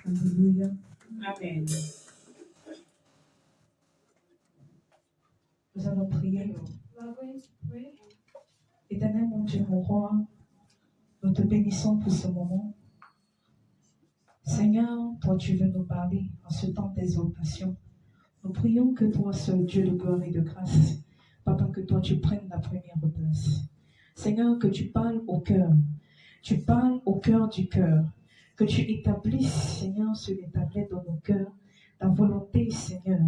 Alléluia. Amen. Nous allons prier. We are going to pray. Éternel mon Dieu, mon roi, nous te bénissons pour ce moment. Seigneur, toi tu veux nous parler en ce temps d'exaltation. Nous prions que toi, seul Dieu de gloire et de grâce, Papa, que toi tu prennes la première place. Seigneur, que tu parles au cœur. Tu parles au cœur du cœur. Que tu établisses, Seigneur, sur les tablettes dans nos cœurs, ta volonté, Seigneur.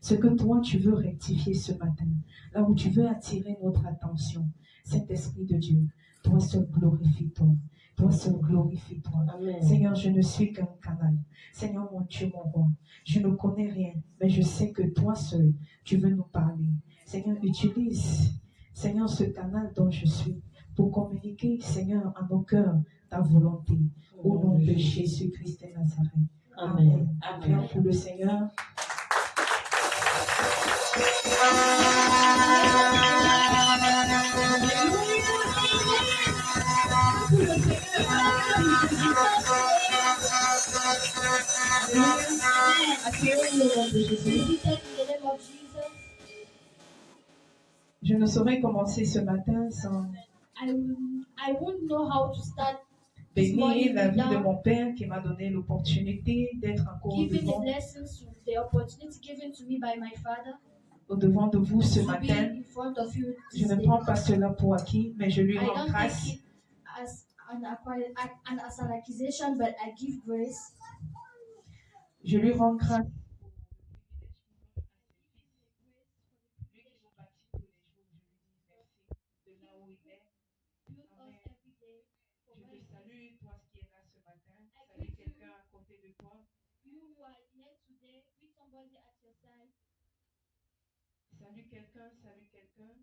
Ce que toi tu veux rectifier ce matin. Là où tu veux attirer notre attention. Saint-Esprit de Dieu, toi seul glorifie-toi. Toi seul glorifie-toi. Amen. Seigneur, je ne suis qu'un canal. Seigneur, mon Dieu, mon roi, je ne connais rien, mais je sais que toi seul, tu veux nous parler. Seigneur, utilise, Seigneur, ce canal dont je suis pour communiquer, Seigneur, à nos cœurs ta volonté. Au nom de Jésus-Christ de Nazareth. Amen. Prions Amen. pour le Seigneur. Accueillons le nom de Jésus. Seated in the name of Jesus. Je ne saurais commencer ce matin sans I won't know how to start this bénir morning la vie de without mon Père qui m'a donné l'opportunité d'être encore giving the devant, blessings, the opportunity given to me by my Father au devant de vous ce to be matin. in front of you Je this ne day. prends pas cela pour acquis, mais je lui I rends don't grâce. take it as an accusation, but I give grace. Je lui rends grâce. Build us every day for Je where te salue, toi qui es là ce matin. I Salue greet you. quelqu'un à côté de toi. you who are here today, with somebody at your side. Salue quelqu'un, salue quelqu'un.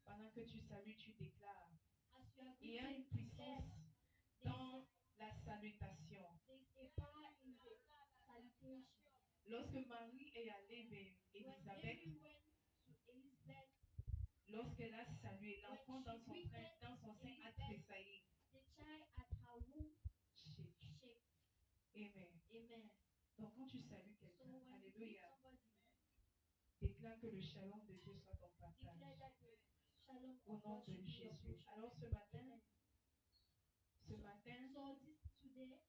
Pendant que tu salues, tu déclares. As you are Il y a une greeting, declare puissance dans la salutation. there's a power in the salutation. Lorsque Marie est allée vers When Élisabeth, Mary went to Elizabeth, lorsqu'elle a salué, l'enfant dans son sein a tressailli. the child at her womb shake. Amen. Amen. Donc quand tu salues So quelqu'un, when you greet alléluia, somebody, déclare que le shalom de Dieu soit ton declare partage. that the shalom Au of nom God de should be your Jésus. portion. Alors ce matin, Amen. So today,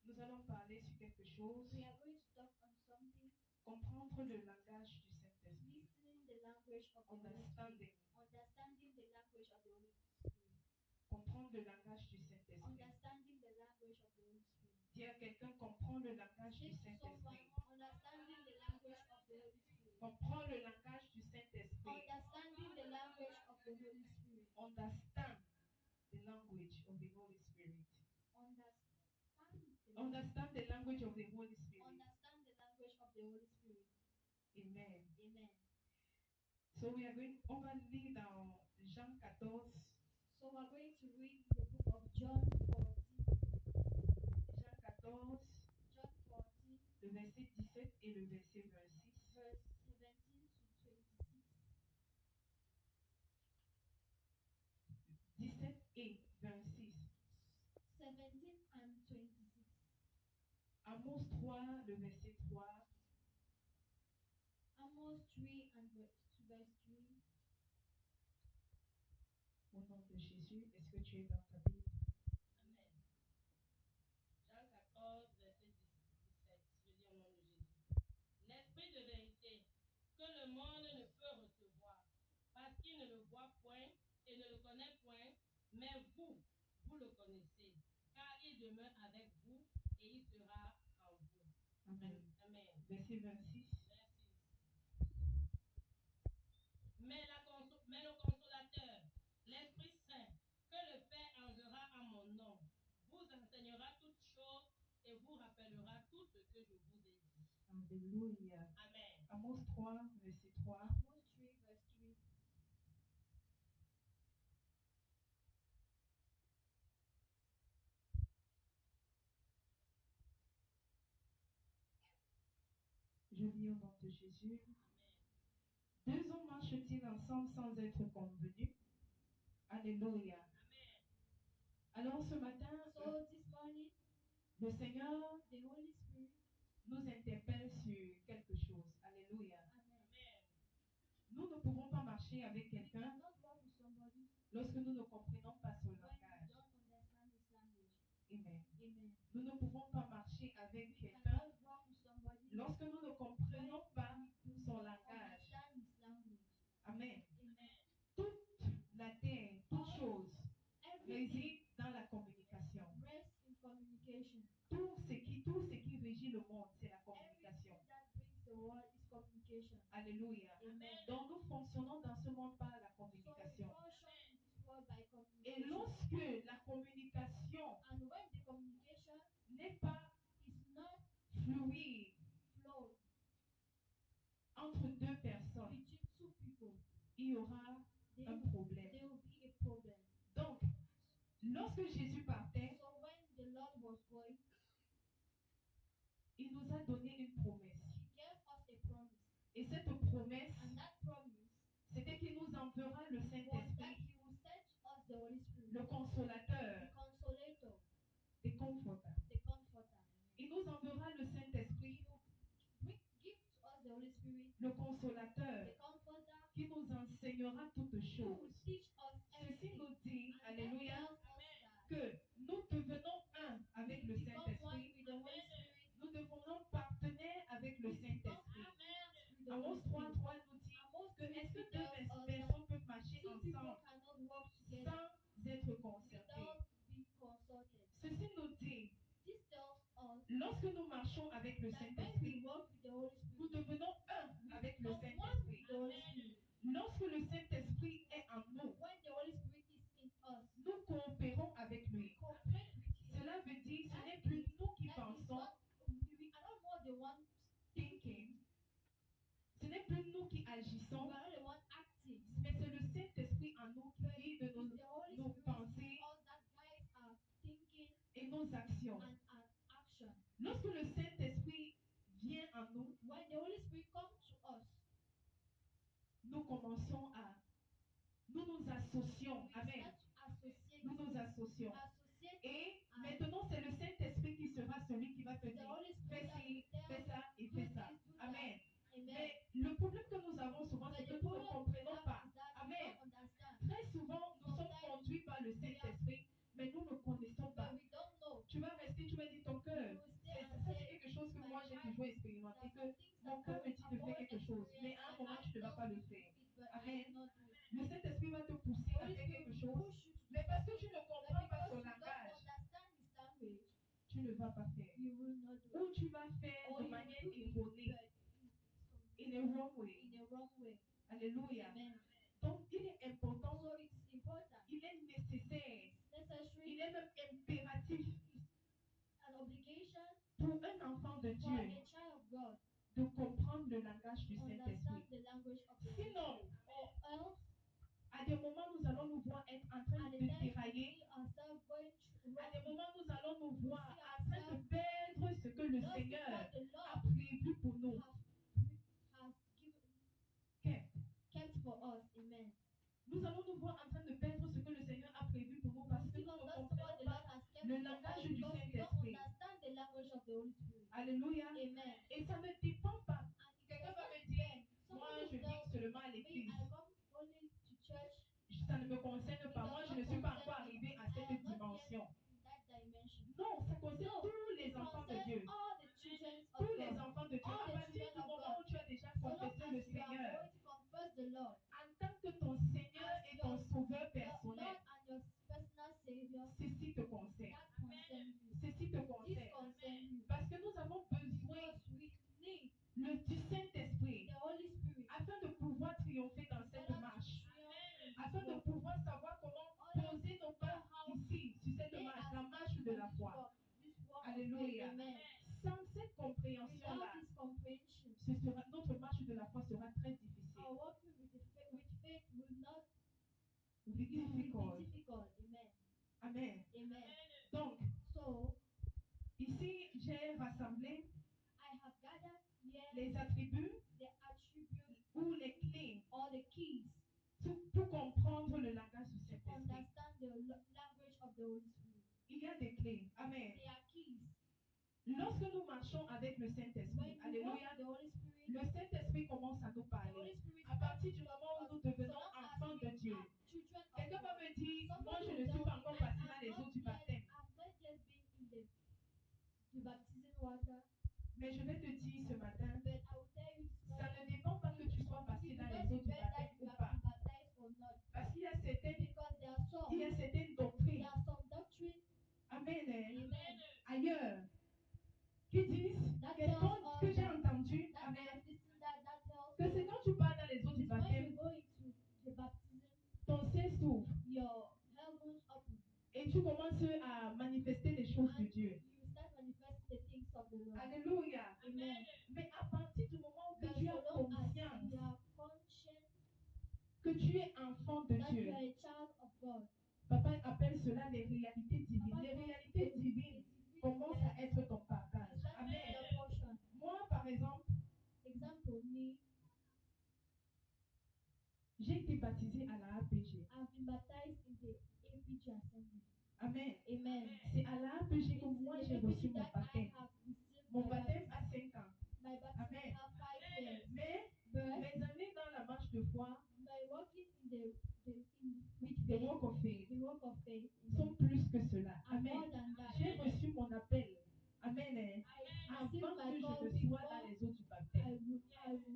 nous allons parler sur quelque chose. we are going to talk on something, Comprendre le langage du Saint-Esprit. listening the language of the Holy Spirit. Understanding. Understanding the language of the Holy Spirit. Comprendre le langage du Saint-Esprit. Understanding the language of the Holy Spirit. Dis à quelqu'un, comprends le langage du Say to someone, Saint-Esprit. understanding the language of the Holy Spirit. Comprends le langage du Saint-Esprit. Understanding the language of the Holy Spirit. Understand the language of the Holy Spirit. Understand the language. Understand the language of the Holy Spirit. Understand the language of the Holy Spirit. Amen. Amen. So on va lire dans Jean 14. So we're going to read the book of John 14. Jean 14, John 14, le verset 17 et le verset 26. verse 17 to 26. 17 et 26. 17 and 26. Amos 3, le verset 3. Amos 3 and verse 3. Au nom de Jésus, est-ce que tu es dans ta Bible? Amen. Jean 14, verset 17. Je dis au nom de Jésus. L'esprit de vérité que le monde ne peut recevoir parce qu'il ne le voit point et ne le connaît point, mais vous le connaissez, car il demeure avec vous et il sera en vous. Amen. Amen. Verset 26. Mais le consolateur, l'Esprit Saint, que le Père enverra en mon nom, vous enseignera toutes choses et vous rappellera tout ce que je vous ai dit. Alléluia. Amen. Amos 3, verset 3. Amos 3 verse 3. béni au nom de Jésus. Deux hommes marchent-ils ensemble sans être convenus? Alléluia. Alors ce matin, So this morning, le Seigneur the Holy Spirit, nous interpelle sur quelque chose. Alléluia. Amen. Nous ne pouvons pas marcher avec We quelqu'un cannot walk with somebody lorsque nous ne comprenons pas son when we langage. don't understand his language. Amen. Amen. Nous ne pouvons pas marcher avec We quelqu'un cannot walk with somebody lorsque nous ne comprenons pas when we son don't langage. understand his language. Amen. Amen. Toute la terre, toute chose Everything réside dans la communication. rests in communication. Tout ce qui régit le monde, c'est la communication. Everything that brings the world is communication. Alléluia. Amen. Donc nous fonctionnons dans ce monde par la So we communication. function in this world by Et communication. lorsque la communication And when the communication n'est pas is not fluide flowed entre deux personnes, between two people, il y aura there un will, problème. there will be a problem. Donc, lorsque Jésus partait, So when the Lord was going, il nous a donné une promesse. He gave us a promise. Et cette promesse, And that promise c'était qu'il nous enverra le was that Saint-Esprit, He will send us the Holy Spirit, le the consolateur, Consolator, le conforteur. the Comforter. Il nous enverra le Saint-Esprit, Give to us the Holy Spirit, le the consolateur, Comforter, qui nous enseignera toutes who will choses. teach us Ceci everything. nous dit, And that alléluia, tells us that que nous devenons un avec le we become one Saint-Esprit. with the Holy Spirit. Nous devenons partenaires avec le We become Saint-Esprit. partners with the Amos Holy Spirit. 3.3 nous dit Amos que est-ce que 3 deux tells us that personnes peuvent marcher two people ensemble cannot work together sans être concertés? without being consulted. Ceci nous dit, This tells us lorsque nous marchons avec le that when we Saint-Esprit, work with the Holy nous Spirit, devenons un we avec le become one Saint-Esprit. with the Holy Spirit. Lorsque le Saint-Esprit est en nous, When the Holy Spirit is in us, nous coopérons avec we lui. cooperate with Him. Cela veut dire ce n'est plus nous qui That is pensons, not, we are not more the ones thinking. Ce n'est plus nous qui we agissons, are not the one acting. mais c'est le Saint-Esprit en nous qui But guide it's nos, the Holy nos Spirit pensées in us that guides our thinking et nos actions. and our action. Lorsque le Saint-Esprit vient en nous, When the Holy Spirit comes to us, nous commençons à... Nous nous associons. we Amen. start to associate. Nous nous associons. Associate Et maintenant, c'est le Saint-Esprit qui sera celui qui va te the dire, Holy fais Spirit that ci, will fais tell ça et fais ça. do this, do Amen. Amen. Mais le problème que nous avons souvent, But c'est the que nous ne problem we comprenons have pas. is that we Amen. don't understand. Très souvent, nous sommes conduits par le Saint-Esprit, mais nous ne connaissons pas. But we don't know. Tu vas rester, tu vas dire ton cœur. You will stay C'est- and Ça, c'est say, quelque chose que moi j'ai toujours expérimenté, That que some things mon that cœur me dit de faire our quelque chose, mais à un moment, tu ne vas pas le faire. Amen. Le Saint-Esprit va te pousser à faire quelque chose, mais parce que tu ne comprends pas son langage, understand his language, tu ne vas pas faire. you will not do Ou it. tu vas faire Or de you manière will do it, erronée, but in a wrong way. in a wrong way. Alléluia. Amen. Donc, il est important, So it's important. il est nécessaire, It's necessary. il est même impératif An obligation pour un enfant de for a Dieu child of God de comprendre le langage du to understand Saint-Esprit. the language of the Holy Spirit. Sinon, Or else, à des moments, nous allons nous voir être en train at the de time we dérailler. see ourselves going through À des wrong, moments, nous allons nous voir en train de perdre ce que le just Seigneur what the a Lord prévu pour nous. has given, Qu'est- kept for us. Amen. Nous allons nous voir en train de perdre ce que le Seigneur a prévu pour nous parce que See nous ne us, that's comprenons what the pas Lord has kept le for langage us du because we don't Saint-Esprit. understand the language of the Holy Spirit. Alléluia. Amen. Et ça ne dépend pas. And it Quelqu'un does va not me dire, depend. moi Somebody je will viens tell seulement à me, l'église. I come only to church. Ça ne me concerne pas. Moi, je ne suis pas encore arrivé à cette dimension. That dimension. Non, ça concerne No, tous les it enfants de concerns Dieu. all the children of Tous les God. enfants de Dieu. All À the partir children du of moment God. où tu as déjà So long confessé le as you are Seigneur going to confess the Lord en tant que ton Seigneur as et ton your Sauveur Lord personnel, and your personal Savior, ceci te concerne. that concerns you. Ceci te This concerne. concerns you. Parce que nous avons besoin Because we need du Saint-Esprit the Holy Spirit afin de pouvoir triompher dans in cette order marche. to triumph in this Afin de world. pouvoir savoir comment poser nos pas ici, sur cette marche, la marche de la foi. Alléluia. Amen. Sans cette compréhension-là, Without this comprehension, notre marche de la foi sera très difficile. our walking with faith will not Will be will difficult. be difficult. Amen. Amen. Amen. Donc, So ici, j'ai rassemblé I have gathered here les attributs the attributes ou les clés or the keys pour comprendre le langage du to Saint-Esprit. understand the language of the Holy Spirit. Il y a des clés. Amen. They are keys. Lorsque nous marchons avec le When Saint-Esprit, we walk alléluia, with the Holy Spirit, le Saint-Esprit commence à nous the parler. Holy Spirit À partir du moment où nous devenons so long as enfants we de Dieu. are children of Quelqu'un va God. me dire, moi Somebody je will ne suis tell pas me, encore I passé have dans les not eaux du yet- baptême. I've not yet been in the baptism water, Mais je vais te dire ce matin, but I will tell you this ça morning, ne dépend pas que tu sois passé dans les eaux du baptême ou pas. baptized or not. Parce qu'il y a certaines, Because there are some, il y a certaines there doctrines, are some doctrines, amen, amen, ailleurs, qui disent that que, tells quand, us que j'ai that, entendu, that I amen, have listened that tells que c'est us quand tu pars dans les eaux it du is when baptême, you go into the baptism, ton ciel s'ouvre your heavens open, et tu commences à manifester les choses de and Dieu. you start manifesting the things of the Lord. Alléluia. Amen. Mais à partir du moment où But que tu as so long as conscience you are conscious que tu es enfant de that you Dieu, are a child of God, papa appelle cela les réalités divines. Papa Les calls réalités it divines the commencent à être ton partage. It's that Amen. your portion. Moi, par exemple, Example, me, j'ai été baptisé à la APG. I've been baptized in the APG assembly. Amen. Amen. C'est à la APG que moi j'ai reçu mon that baptême. I have received Mon my baptême baptism. à 5 ans. My baptism Amen. have 5 years. Mais But mes années dans la marche de foi, by walking in with the faith, walk of faith, the walk of faith, sont plus que cela. and more Amen. than that, J'ai reçu mon appel. Amen. I Avant received my que je call ne sois before dans les eaux du I baptême.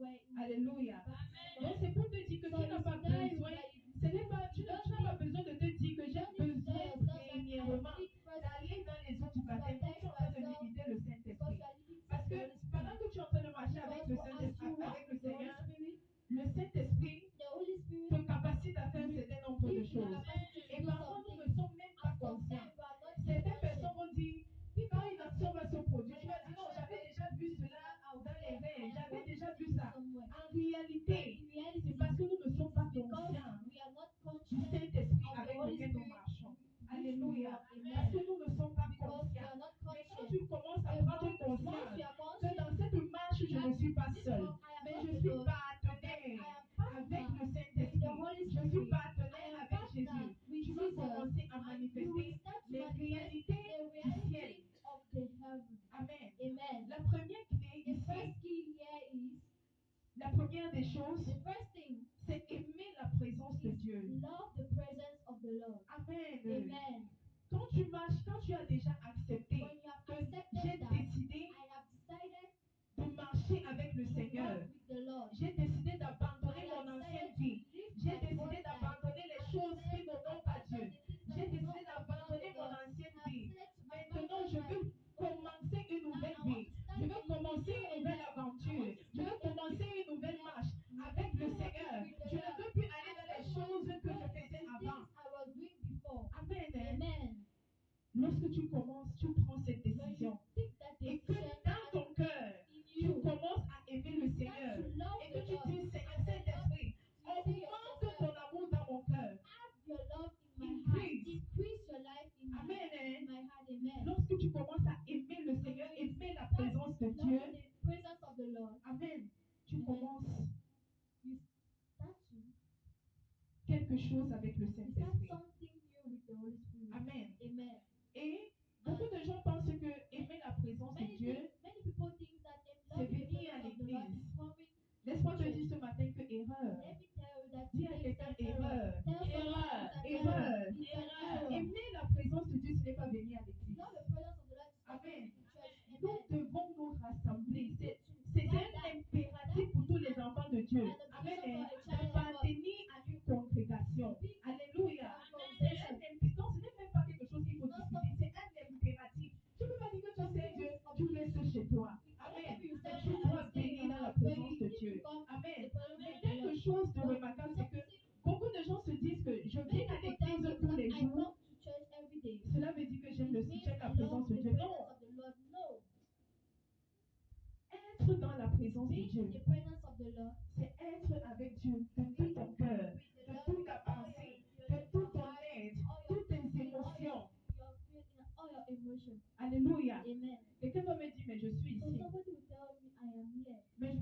were in Alléluia. the baptism. Donc c'est pour te dire que So tu n'as it's pas there besoin, that you- ce n'est pas, tu n'as pas besoin de te dire que j'ai don't need to tell besoin yourself that I premièrement need first d'aller dans les eaux du baptême. Donc tu es en train de limiter le because Saint-Esprit. you are living Parce the Holy que Spirit. pendant que tu es en train de marcher avec le Because as you Saint-Esprit, walk avec le with the Holy Seigneur, Spirit, le Saint-Esprit the Holy Spirit te capacite à faire un certain nombre de gives you the choses. capacity to Et do parfois nous something. ne sommes même pas And conscients. sometimes we are not Certaines personnes conscious. vont dire, quand une action va se produire, tu vas dire non, j'avais déjà vu cela dans les rêves, j'avais déjà vu ça. En réalité, c'est parce que nous ne sommes pas conscients We are not du conscious Saint-Esprit of the avec Holy lequel nous Spirit. marchons. which we Alléluia. walk. Amen. Parce que nous ne sommes pas Because we conscients. are not Mais quand conscious. tu commences à But prendre once conscience you are que conscious dans cette marche, je ne suis pas seul, mais je suis partenaire avec le Saint-Esprit. Je suis partenaire avec Jésus. Tu vas commencer à manifester les réalités du ciel. of the heaven. Amen. Amen. La première clé The ici, first key here is la première des choses, the first thing c'est aimer la présence de is Dieu. love the presence of the Lord. Amen. Amen. Quand tu marches, quand tu as déjà accepté When you have que accepted j'ai that, décidé I have decided de marcher avec le to Seigneur, walk with the Lord. j'ai décidé d'abandonner I mon have ancienne decided to vie. live J'ai my décidé own life. d'abandonner les I choses qui decided ne to vont pas Dieu. abandon the things that J'ai do décidé not d'abandonner belong mon to God. ancienne I have vie. decided to Maintenant, abandon je my veux old commencer une Now nouvelle I want vie. to start Je veux a commencer new une nouvelle life. aventure. Je veux commencer une nouvelle marche avec le Seigneur. Je ne veux plus aller dans les choses que je faisais avant. I was doing before. Amen. Amen. Lorsque tu commences, tu prends cette When décision. you take that Et que decision dans ton cœur, in tu you, commences à aimer le Seigneur. Et que tu dis, Seigneur, Saint-Esprit, augmente ton amour dans mon cœur. add your love in my Increase. heart. Increase your life in Amen. my heart. Amen. Lorsque tu commences à aimer le Seigneur, aimer la présence de Dieu, Love the presence of the Lord. Amen, tu Amen. commences You start to quelque chose avec le you start Saint-Esprit. something new with the Holy Spirit. Amen. Amen. Et beaucoup de gens pensent que aimer la présence de Dieu, Many people think that c'est love the venir à presence of the Lord l'église. is coming. Laisse-moi te dire ce matin que erreur. Let me tell you that Dis à today quelqu'un is an erreur. error. Tell Erreur. someone Erreur. it's an error. Aimer la présence de Dieu, ce n'est pas venir à l'église. Love the presence of the Lord is coming Amen. in church. Nous Amen. devons nous rassembler. C'est un impératif pour tous les enfants de Dieu. Amen. D'appartenir à une congrégation. Alléluia. C'est un impératif. Ce n'est même pas quelque chose qu'il faut discuter. C'est un impératif. Tu ne peux pas dire que tu sais Dieu, tu restes chez toi. Amen. Mais tu dois venir dans la présence de Dieu. Amen. Mais quelque chose de remarquable, c'est que beaucoup de gens se disent que je viens à l'église tous les I jours. come to church every day. Cela veut dire que j'aime It j'aime means la I présence love de the Dieu. presence Non. of the Lord. No. Être dans la présence de Being Dieu, in the presence of the Lord. c'est être avec Dieu de tout ton cœur, de toute ta pensée, de tout ton être, toutes tes émotions. Your feeling, all your emotions. Alléluia. Amen. Quelqu'un va me dire, mais je suis So ici. somebody will tell me I am here. Mais je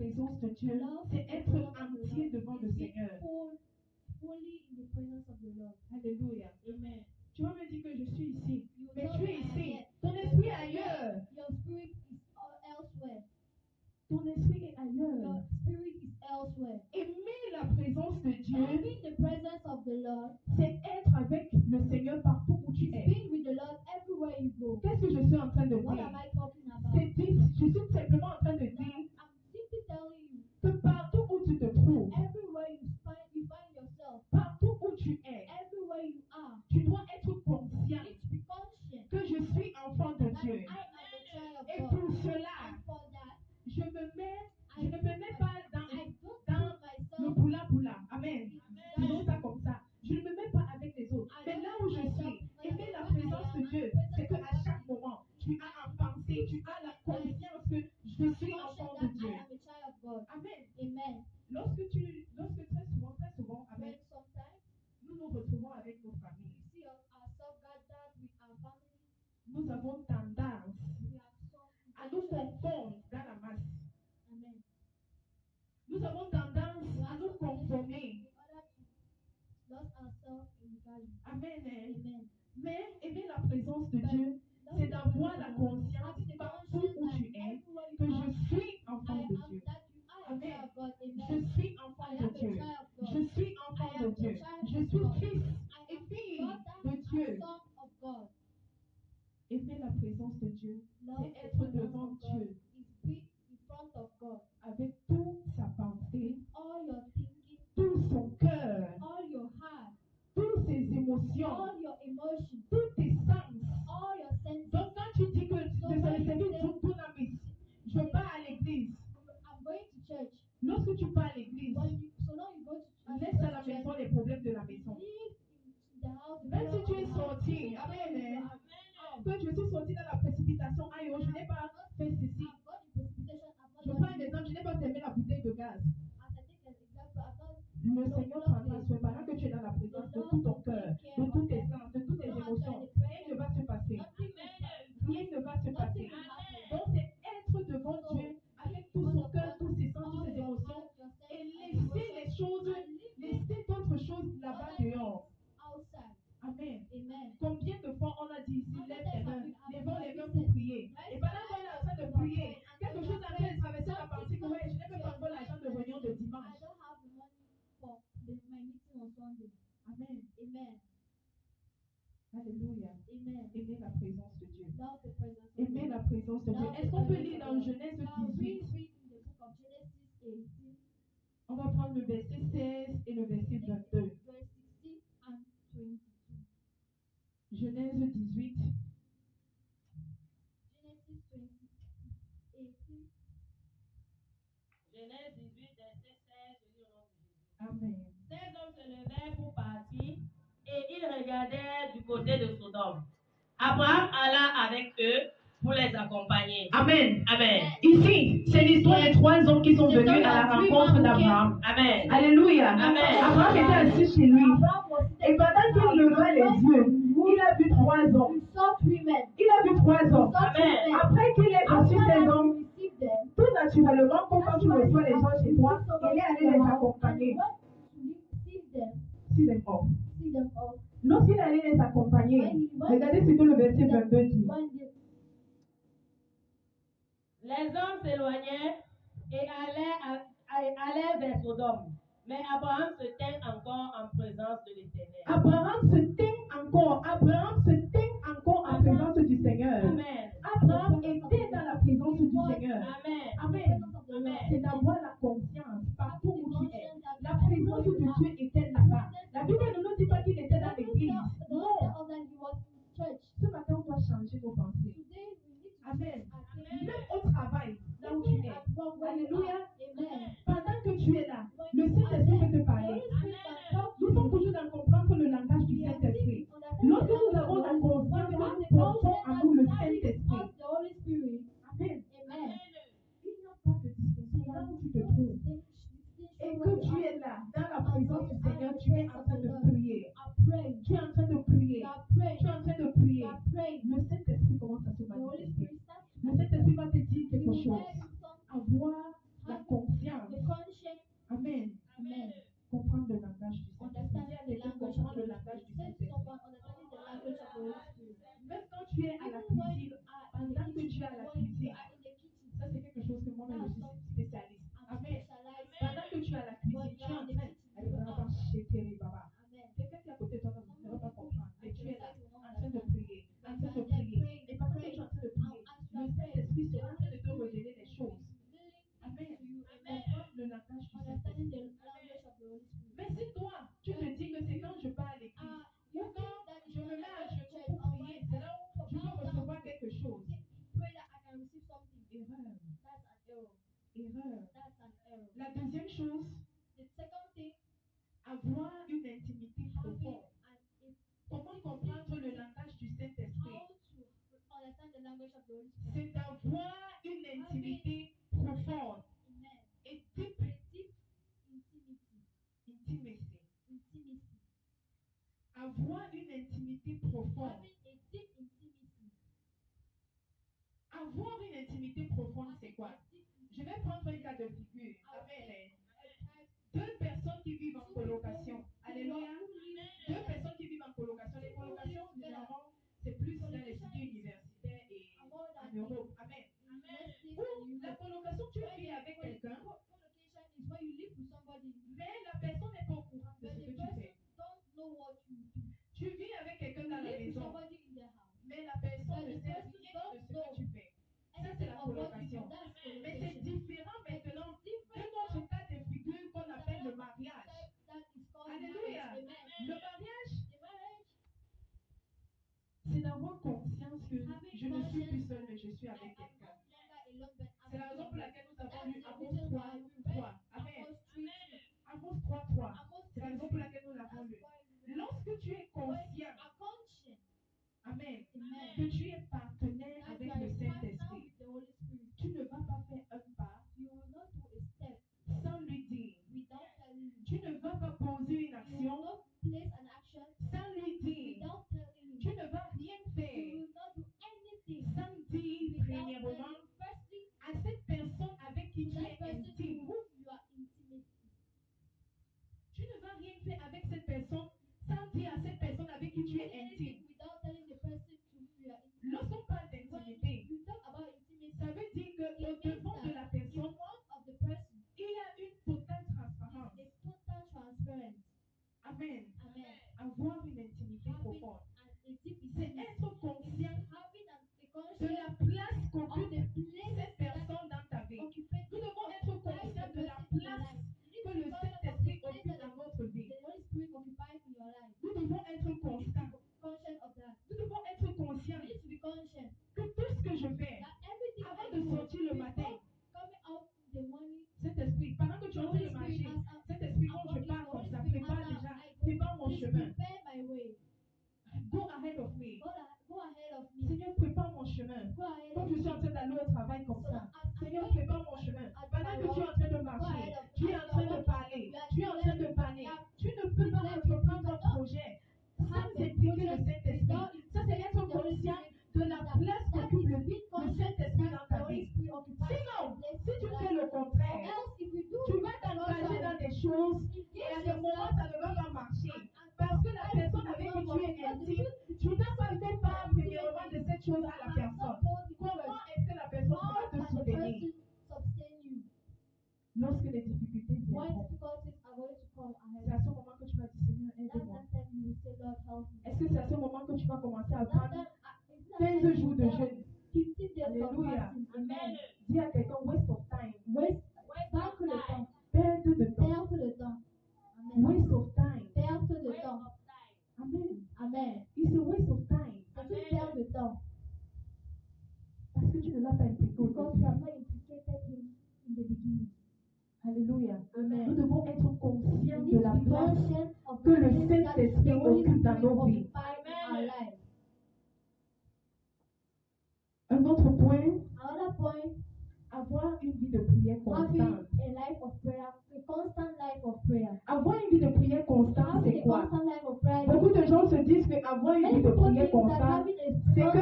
présence de Dieu, c'est être entier devant le Seigneur. Fully in the presence of the Lord. Alléluia. Amen. Tu vas me dire que je suis ici, You mais tell tu me es I am ici. here. Ton esprit est ailleurs. Your spirit is elsewhere. Ton esprit est ailleurs. Your spirit is elsewhere. Aimer la présence de Dieu, Having the presence of the Lord c'est être avec le Seigneur partout où tu is es. being with the Lord everywhere you go. Qu'est-ce que je suis en train de What dire? am I talking about? Je suis simplement en train de That dire I'm simply telling you, que partout où tu te trouves, everywhere you find yourself, partout où tu es, everywhere you are, tu dois être you conscient need to be conscious que je suis enfant de that Dieu. I am a child Et of pour God. cela, And for that, je ne me mets pas I don't dans put le myself boula-boula. Amen. in Disons ça comme ça. Je ne me mets pas avec les autres. Mais là où je suis, aimer la présence de Dieu, c'est qu'à chaque moment, tu as en pensée, tu as la conscience que je suis enfant de that Dieu. I am a child of God. Amen. Amen. Lorsque très souvent, When amen, sometimes nous nous retrouvons avec nos familles. we see ourselves gathered with our family, Nous avons tendance we have some à nous confondre dans la masse. Amen. Nous avons tendance à nous conformer. In order to lose ourselves in the garden. Amen. Amen. Mais aimer la présence de Dieu, c'est d'avoir la conscience partout où tu es que je suis enfant de Dieu. Amen. Je suis enfant de Dieu. Je suis enfant de Dieu. Je suis fils et fille de Dieu. Aimer la présence de Dieu, c'est être devant Dieu avec toute sa pensée, All your thinking, tout son cœur, all your heart, toutes ses émotions, all your emotions, tous tes sens. all your senses. Donc quand tu dis que le service tout la mission, je pars à l'église. I'm going to church. Lorsque tu pars à l'église, So now you go to laisse à la maison les problèmes de la maison. Live in the house. Même si tu es sorti, amen. Que je suis sorti dans la précipitation, aïe, oh, je n'ai pas fait ceci. Je prends un exemple, je n'ai pas fermé la bouteille de gaz. Le Seigneur prendra soin pendant que tu es dans la présence de tout ton cœur, de tous tes sens, de toutes tes émotions. Rien ne va se passer. Rien ne va se passer. Donc c'est être devant Dieu avec tout son cœur, tous ses sens, toutes ses émotions et laisser les choses, laisser d'autres choses là-bas dehors. Amen. Combien de fois on a dit ici, lève tes mains, lèvons les mains pour prier. Et pendant qu'on est en train de prier, quelque chose est en train de traverser la pensée que ouais, je n'ai même pas encore l'argent de réunion de dimanche. Amen. Alléluia. Aimer la présence de Dieu. Aimer la présence de Dieu. Est-ce qu'on peut lire dans Genèse 18? On va prendre le verset 16 et le verset 22. Genèse 18. Genèse 18, verset 16, je lis au nom de Jésus. Amen. Ces hommes se levèrent pour partir et ils regardaient du côté de Sodome. Abraham alla avec eux pour les accompagner. Amen. Amen. Ici, c'est l'histoire des trois hommes qui sont venus à la rencontre d'Abraham. Amen. Alléluia. Amen. Abraham était assis chez lui. Et pendant qu'il leva les yeux, il a vu trois hommes. Il a vu trois hommes. Amen. Après qu'il ait reçu ces hommes, tout naturellement, comme quand tu reçois les gens chez toi, il est allé les accompagner. See them off. Lorsqu'il allait les accompagner, regardez ce que le verset 22 dit. Les hommes s'éloignèrent et allèrent vers Sodome. Mais Abraham se tint encore en présence de l'Éternel. Abraham se tint encore en présence du Seigneur. Amen. Abraham était dans la présence du Seigneur. Amen. Amen. C'est d'avoir la confiance partout où tu es. La présence de Dieu était là-bas. La Bible ne nous dit pas qu'il était dans l'église. Non. Ce matin, on doit changer nos pensées. Amen. Même au travail, là où tu es. Alléluia. Pendant que tu es là, le Saint-Esprit peut te parler. Nous sommes toujours dans comprendre le langage du Saint-Esprit. Lorsque nous avons la conscience que nous portons en nous le Saint-Esprit. Amen. Il n'y a pas de distinction là où tu te trouves. Et que tu es là, dans la présence du Seigneur, tu es en train de prier. Tu es en train de prier. Tu es en train de prier. Le Saint-Esprit commence à se manifester. Le Saint-Esprit va te dire quelque chose. Avoir la confiance understanding the language of the Holy Spirit. Mais si toi, tu te dis que c'est quand je pars à l'église, ou You quand think that je me mets à genoux church pour or prier, when c'est là où je peux recevoir quelque chose. pray that I can receive something. Erreur, That's an error. erreur. That's an error. La deuxième chose, The second thing, avoir une intimité having profonde. Comment comprendre le langage du Saint-Esprit? how to understand the language of the Holy Spirit. C'est d'avoir une intimité profonde Amen. et deep A deep intimacy. intimacy. Intimacy. Avoir une intimité profonde. Having a deep intimacy. Avoir une intimité profonde, c'est quoi? Je vais prendre un cas de figure. Amen. Deux personnes qui vivent en colocation. Alléluia. Deux personnes qui vivent en colocation. Les colocations, généralement, c'est plus dans les cités universitaires et en Europe. Amen. Ou la colocation, tu vis avec quelqu'un, Collocation is when you live with somebody, mais la personne n'est pas au courant de but ce the que tu person fais. don't know what you do. Tu vis avec quelqu'un dans la Live with maison, somebody in their house. mais la personne ne sait rien de ce que tu fais. Ça, c'est la colocation. Mais c'est différent maintenant de notre cas de figure qu'on appelle le mariage. Alléluia. Le mariage, c'est d'avoir conscience que je ne suis plus seul, mais je suis avec quelqu'un. C'est la raison pour laquelle nous avons lu Amos 3. Amen. Amos 3. C'est la raison pour laquelle nous l'avons lu. Lorsque tu es conscient, amen, que tu es partenaire avec le Saint-Esprit, tu ne vas pas faire un pas sans lui dire. Tu ne vas pas poser une action sans lui dire. Tu ne vas rien faire sans dire, premièrement, à cette personne avec qui tu es intime. Tu ne vas rien faire avec cette personne sans dire à cette personne avec qui tu es intime. Lorsqu'on parle d'intimité, ça veut dire qu'au devant de la personne, il y a une totale transparence. Amen. Avoir une intimité profonde. C'est être conscient de la place qu'occupe cette personne dans ta vie. Nous devons être conscients de la place que le Saint-Esprit occupe dans notre vie. Nous devons être conscients. Nous devons être conscients que tout ce que je fais, avant de sortir le matin, Saint-Esprit, pendant que tu es en train de marcher, Saint-Esprit, quand je pars comme ça, prépare mon chemin. Go ahead of me. Seigneur, prépare mon chemin. Quand je suis en train d'aller au travail comme ça, Seigneur, prépare mon chemin. Pendant que tu es en train de marcher, tu es en train de parler, tu es en train de parler. Tu ne peux pas entreprendre un projet sans impliquer le Saint-Esprit. Ça, c'est être conscient de la place qu'occupe le Saint-Esprit dans ta vie. Sinon, si tu fais le contraire, tu vas t'engager dans des choses et à des moments, ça ne va pas marcher. Parce que la personne avec qui tu es intime, tu n'as pas fait part premièrement de cette chose à la personne. Comment est-ce que la personne va te soutenir lorsque les difficultés viennent? C'est à ce moment que tu vas dire, Seigneur, aide-moi. Est-ce que c'est à ce moment que tu vas commencer à prendre 15 jours de jeûne? Alléluia. Amen. Dis à quelqu'un, waste of time. Perte de temps. Waste of time. Amen. It's a waste of time. Parce que tu ne l'as pas impliqué au début. Alléluia. Nous devons être conscients de la place que le Saint-Esprit occupe dans nos vies. Un autre point, avoir une vie de prière constante. Avoir une vie de prière constante, c'est quoi? Beaucoup de gens se disent qu'avoir une vie de prière constante, c'est que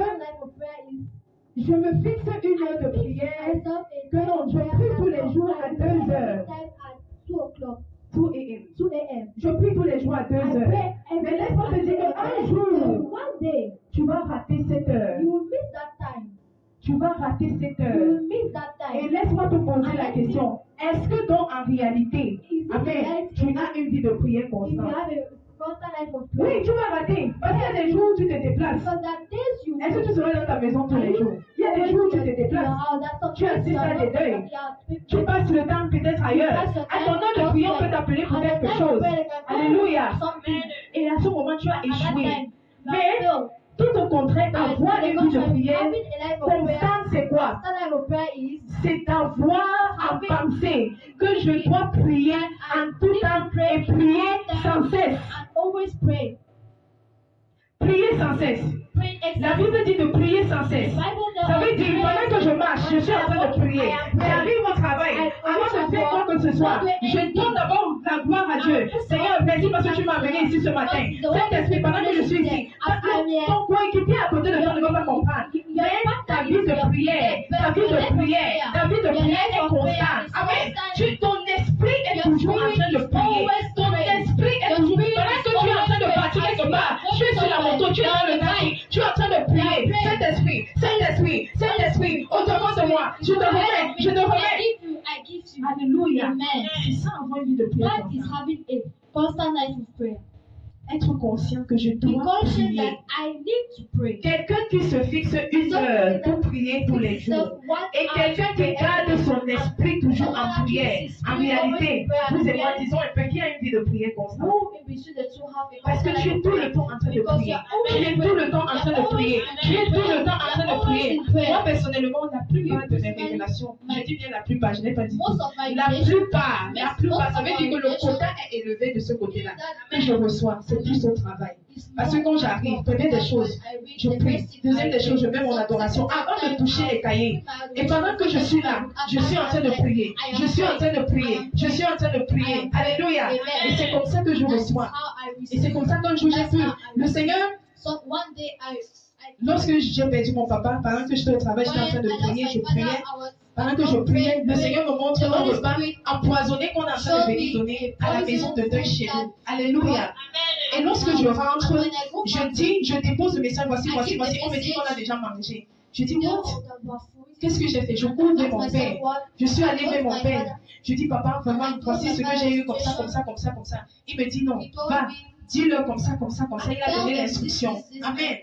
je me fixe une heure de prière, que non, je prie tous les jours à 2 heures. 2 a.m. Je prie tous les jours à 2 heures. Mais laisse-moi te dire qu'un jour, tu vas rater cette heure. Tu vas rater cette heure. Et laisse-moi te poser la question. Est-ce que donc en réalité, amen, tu as une vie de prière constante? constant life of Oui, prayer. tu vas rater. Parce qu'il y a des jours où tu te déplaces. Because that days you Est-ce que tu seras dans ta maison tous les jours? Il y a des jours où tu te déplaces. Tu assistes à des deuils. Tu passes le temps peut-être ailleurs. Attendant de prier, on peut t'appeler pour quelque chose. Alléluia. Et à ce moment, tu as échoué. Mais tout au contraire, avoir une vie de prière constante, c'est quoi? C'est d'avoir en pensée que je dois prier en tout temps et prier sans cesse. Prier sans cesse. La Bible dit de prier sans cesse. Ça veut dire, pendant que je marche, je suis en train de prier. J'arrive au travail, avant de faire quoi que ce soit, je donne d'abord la gloire à Dieu. Seigneur, merci parce que tu m'as amené ici ce matin. Saint-Esprit, pendant que je suis ici, ton coéquipier à côté de toi ne va pas comprendre. Mais ta vie de prière, ta vie de prière, ta vie de prière est constante. Amen. Ton esprit est toujours en train de prier. Ton esprit est toujours. Pendant que tu es en train de partir quelque part, tu es sur la moto, tu es dans le taxi, tu es en train de prier. Saint-Esprit, Saint-Esprit, Saint-Esprit, au-devant de moi, je te remets, je te remets. Alléluia. C'est ça avoir une vie de prière. That is having a constant life of prayer. Être conscient que je Be dois conscious prier. that I need to pray. Quelqu'un qui se fixe une heure pour prier tous les jours. Et quelqu'un qui garde son esprit toujours en prière. En réalité, vous et moi disons un peu qui a une vie de prière constante. Move in between the two half a Parce que tu es tout le temps en train de prier. Tu es tout le temps en train de prier. Tu es tout le temps en train de prier. Moi, personnellement, la plupart de mes révélations, je dis bien la plupart, je n'ai pas dit tout. Most of my La plupart, ça veut dire que le relations quota est élevé de ce côté-là. Que je reçois, c'est plus au travail. Parce que quand j'arrive, première des choses, je prie. Deuxième des choses, je mets mon adoration avant de toucher les cahiers. Et pendant que je suis là, je suis en train de prier. Je suis en train de prier. Je suis en train de prier. Alléluia. Et c'est comme ça que je reçois. Et c'est comme ça qu'un jour j'ai pu. Le Seigneur, So one day lorsque j'ai perdu mon papa, pendant que j'étais au travail, j'étais en train de prier, je priais. Pendant que je priais, le Seigneur me montre un repas empoisonné qu'on est en train de venir donner à la maison de deuil chez nous. Alléluia. Et lorsque je rentre, je dépose le message, voici. On me dit qu'on a déjà mangé. Je dis, what? Qu'est-ce que j'ai fait? Je cours vers mon père. Je suis allée vers mon père. Je dis, papa, vraiment, voici ce que j'ai eu comme ça. Il me dit, non, va, dis-le comme ça. Il a donné l'instruction. Amen.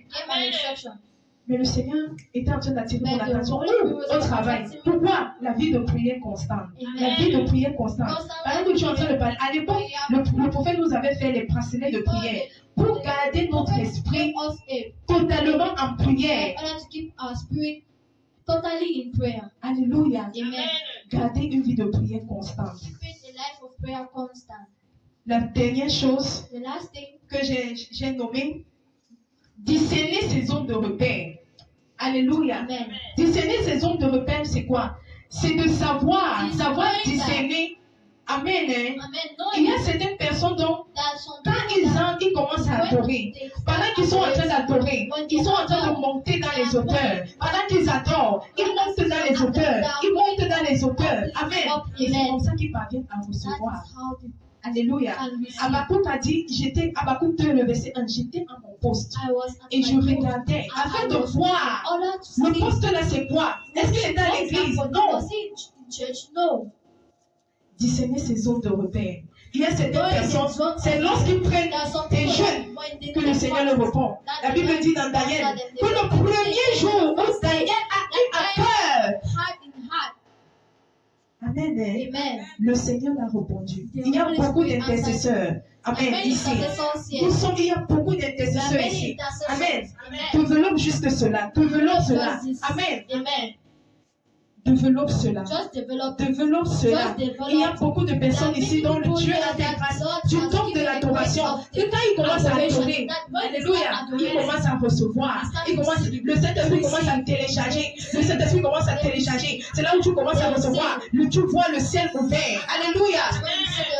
Mais le Seigneur était en train d'attirer mon attention au travail. Pourquoi? La vie de prière constante. La vie de prière constante. Pendant que tu es en train de parler, à l'époque, le prophète nous avait fait les bracelets de prière pour garder notre esprit totalement en prière. Totally in prayer. Alléluia. Amen. Garder une vie de prière constante. Keep a life of prayer constant. La dernière chose The last thing, que j'ai nommée, discerner ses zones de repère. Alléluia. amen. Discerner ces zones de repère, c'est quoi? C'est de savoir discerner. Amen. Hein? Amen. Il y a certaines personnes dont, That some quand ils entrent, ils commencent à adorer. Pendant qu'ils sont en train d'adorer, ils sont en train de monter dans les hauteurs. Pendant qu'ils adorent, ils montent dans les hauteurs. Ils montent dans les hauteurs. Amen. Et c'est comme ça qu'ils parviennent à recevoir. Alléluia. Habakkuk a dit, Habakkuk 2, le verset 1, j'étais à mon poste. Et je regardais afin de voir. Le poste là, c'est quoi? Est-ce qu'il est à l'église? Non. Discerner ses zones de repère. Il y a certaines personnes, c'est lorsqu'ils prennent des jeunes que le Seigneur leur répond. La Bible dit dans Daniel que le premier jour où Daniel a eu à cœur, Amen. Amen. Le Seigneur a répondu. Il y a beaucoup d'intercesseurs. Amen. Ici. Il y a beaucoup d'intercesseurs ici. Amen. Développe juste cela. Développe cela. Amen. Amen. Développe cela. Just develop. Développe cela. Il y a beaucoup de personnes ici dont le Dieu a des grâces. Tu tombes de l'adoration. Et quand il commence à adorer, alléluia, il commence à recevoir. Le Saint-Esprit commence à télécharger. Le Saint-Esprit commence à télécharger. C'est là où tu commences à recevoir. Tu vois le ciel ouvert. Alléluia.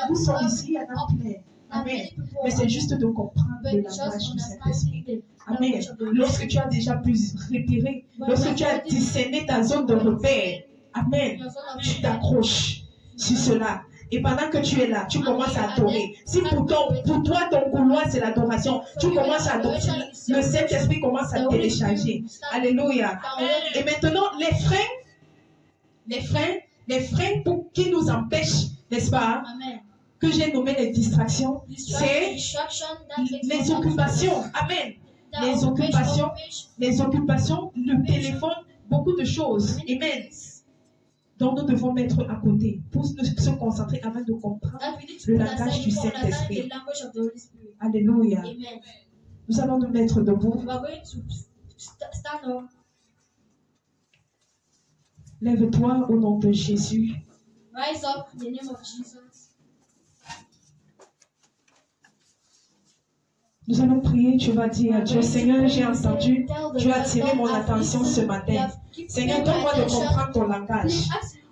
Nous sommes ici à plein. Amen. Mais c'est juste de comprendre le langage du Saint-Esprit. Amen. Lorsque tu as déjà pu respirer, lorsque tu as discerné ta zone de repère, Amen, tu t'accroches sur cela. Et pendant que tu es là, tu commences à adorer. Si pour toi, ton couloir, c'est l'adoration, tu commences à adorer. Le Saint-Esprit commence à télécharger. Alléluia. Et maintenant, les freins qui nous empêchent, n'est-ce pas, que j'ai nommé les distractions, c'est Distraction that takes les us out of occupations. focus. Amen. That Les occupations, occupation, les occupations, le téléphone, beaucoup de choses. many Amen. things Donc nous devons mettre à côté pour se concentrer afin de comprendre that we need le to langage understand du before understanding Saint-Esprit. the language of the Holy Spirit. Alléluia. Amen. Nous allons nous mettre debout. We are going to stand up. Lève-toi au nom de Jésus. Rise up in the name of Jesus. Nous allons prier. Tu vas dire à Dieu, Seigneur, j'ai entendu. Tu as attiré mon attention ce matin. Seigneur, donne-moi de comprendre ton langage.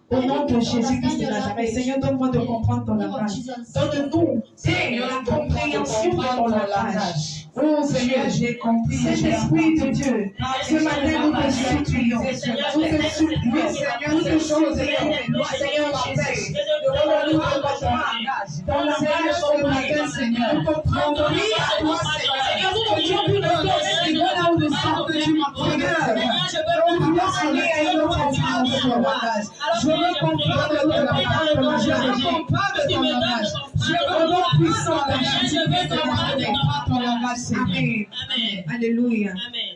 Au nom de Jésus-Christ de Nazareth, Seigneur, donne-moi de comprendre ton langage. Donne-nous, Seigneur, la compréhension de ton langage. Oh Seigneur, j'ai compris. Saint-Esprit de Dieu, ce matin, nous te supplions. Nous te supplions, Seigneur, toutes choses, Seigneur, m'empêche de revenir dans ton langage. Ton langage ce matin, Seigneur. Nous comprenons à toi, Seigneur. Nous aujourd'hui, nous sommes là où nous sommes, que tu m'appelles, Seigneur. Nous voulons aller à une autre dimension de ton langage. Je veux comprendre ton langage. Je veux comprendre ton langage. Je veux mon puissant langage. Je veux comprendre ton langage, Seigneur. Amen. Alléluia. Amen.